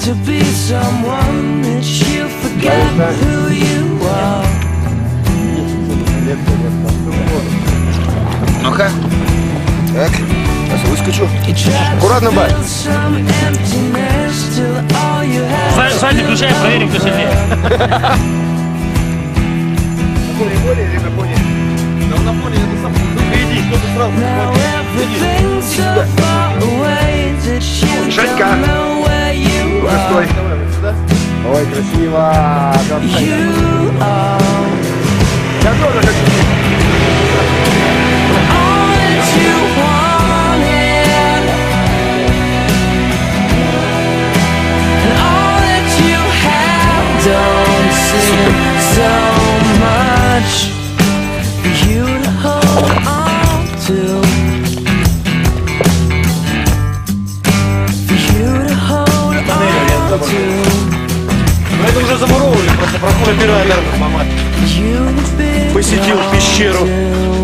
to be someone that you forget who you are. Ну-ка. Так, сейчас выскочу. Аккуратно, бай. Сзади включай, проверим, кто сильнее. На поле это сам. Иди, кто-то сразу. Женька. Стой. Ой, красиво. Я тоже хочу. Don't seem so much for you to hold on to, for you to hold on to. Ну это уже замуровали, просто проходит первая мама. Посетил пещеру.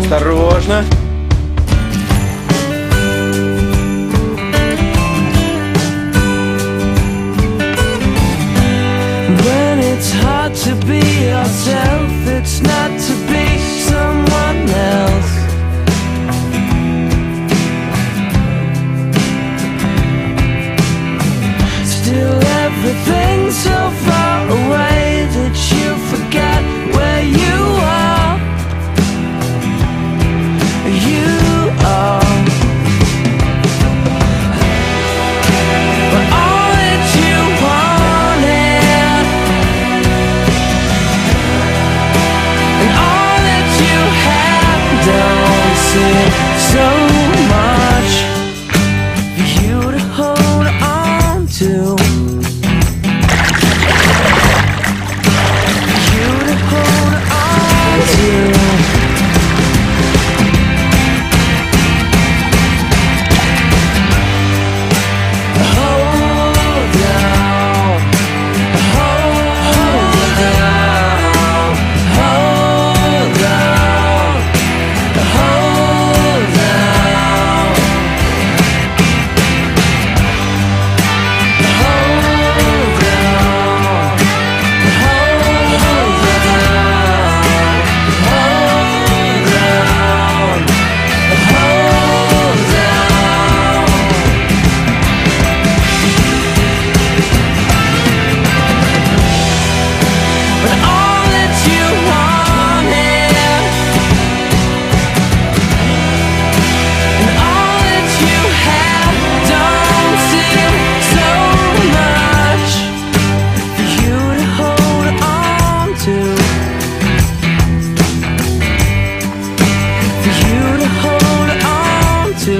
Осторожно. It's hard to be yourself, it's not to be someone else. Still everything's so far away that you forget where you are. You are. But all that you wanted and all that you have don't seem so much for you to hold on to, for you to hold on to. Hold down, hold down, hold down, hold down, hold down, but all that you wanted and all that you have don't seem so much for you to hold on to, for you to hold on to,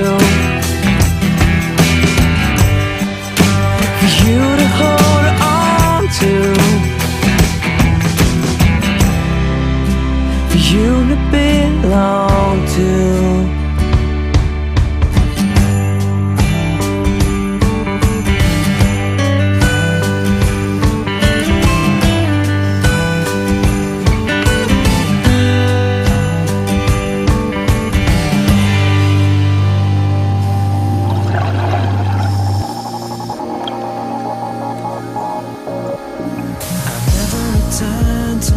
for you to hold on to, for you to belong to. I've never returned to